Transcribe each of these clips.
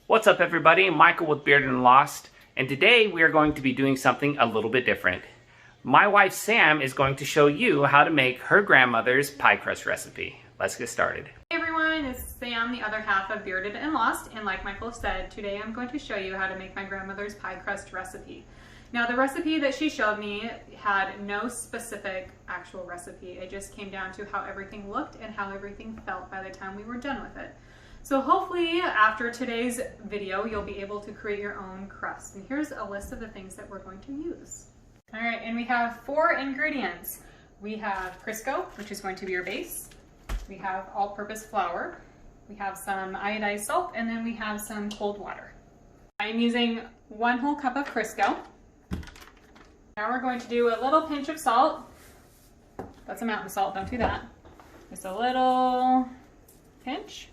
What's up everybody, Michael with Bearded and Lost, and today we are going to be doing something a little bit different. My wife Sam is going to show you how to make her grandmother's pie crust recipe. Let's get started. Hey everyone, it's Sam, the other half of Bearded and Lost, and like Michael said, today I'm going to show you how to make my grandmother's pie crust recipe. Now the recipe that she showed me had no specific actual recipe. It just came down to how everything looked and how everything felt by the time we were done with it. So hopefully after today's video, you'll be able to create your own crust. And here's a list of the things that we're going to use. All right, and we have 4 ingredients. We have Crisco, which is going to be your base. We have all-purpose flour. We have some iodized salt, and then we have some cold water. I'm using 1 whole cup of Crisco. Now we're going to do a little pinch of salt. That's a mountain salt, don't do that. Just a little pinch.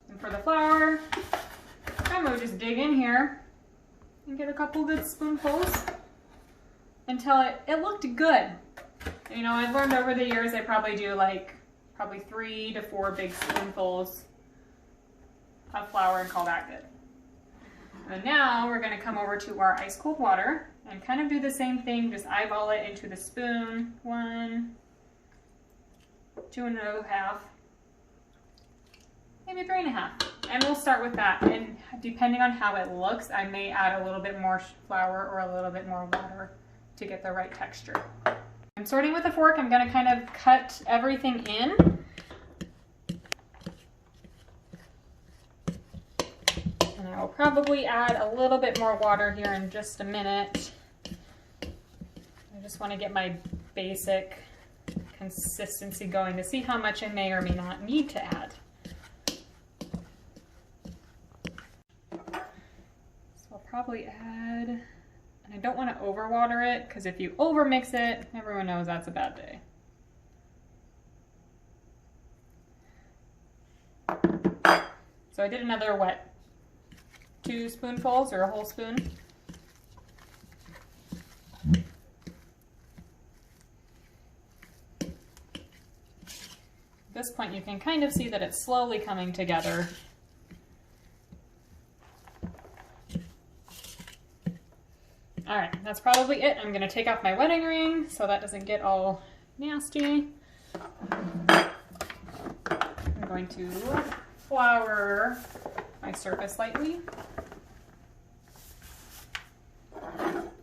And for the flour, I'm going to just dig in here and get a couple good spoonfuls until it looked good. You know, I've learned over the years I probably do like 3 to 4 big spoonfuls of flour and call that good. And now we're going to come over to our ice cold water and kind of do the same thing, just eyeball it into the spoon. 1, 2 1/2, maybe 3 1/2. And we'll start with that. And depending on how it looks, I may add a little bit more flour or a little bit more water to get the right texture. I'm sorting with a fork. I'm going to kind of cut everything in. And I will probably add a little bit more water here in just a minute. I just want to get my basic consistency going to see how much I may or may not need to add. So I'll probably add, and I don't want to overwater it because if you overmix it, everyone knows that's a bad day. So I did another 2 spoonfuls or a whole spoon. At this point you can kind of see that it's slowly coming together. All right, that's probably it. I'm gonna take off my wedding ring so that doesn't get all nasty. I'm going to flour my surface lightly.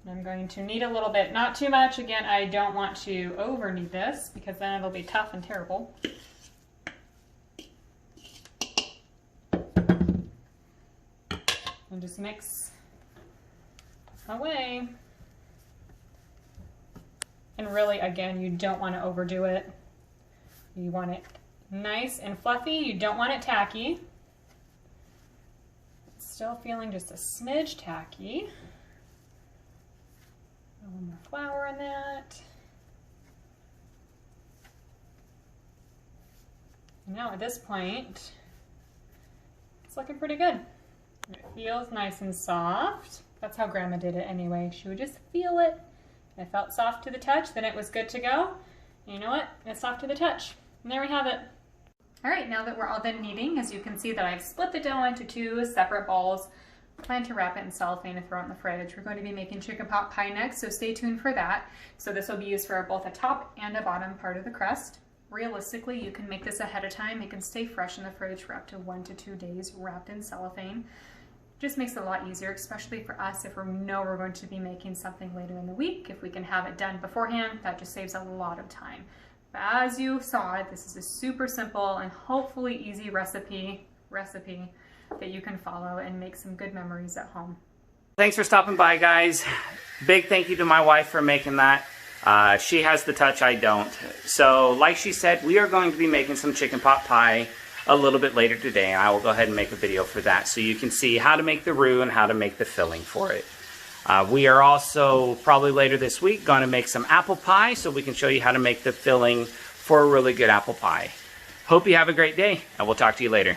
I'm going to knead a little bit, not too much. Again, I don't want to over knead this because then it'll be tough and terrible. And just mix away. And really, again, you don't want to overdo it. You want it nice and fluffy. You don't want it tacky. Still feeling just a smidge tacky. A little more flour in that. And now at this point, it's looking pretty good. It feels nice and soft. That's how Grandma did it anyway. She would just feel it. It felt soft to the touch, then it was good to go. And you know what? It's soft to the touch. And there we have it. All right, now that we're all done kneading, as you can see that I've split the dough into 2 separate balls. I plan to wrap it in cellophane and throw it in the fridge. We're going to be making chicken pot pie next, so stay tuned for that. So this will be used for both a top and a bottom part of the crust. Realistically, you can make this ahead of time. It can stay fresh in the fridge for up to 1 to 2 days wrapped in cellophane. Just makes it a lot easier, especially for us if we know we're going to be making something later in the week. If we can have it done beforehand, that just saves a lot of time. But as you saw, this is a super simple and hopefully easy recipe that you can follow and make some good memories at home. Thanks for stopping by, guys. Big thank you to my wife for making that. She has the touch, I don't. So like she said, we are going to be making some chicken pot pie a little bit later today. I will go ahead and make a video for that so you can see how to make the roux and how to make the filling for it. We are also probably later this week going to make some apple pie so we can show you how to make the filling for a really good apple pie. Hope you have a great day, and we'll talk to you later.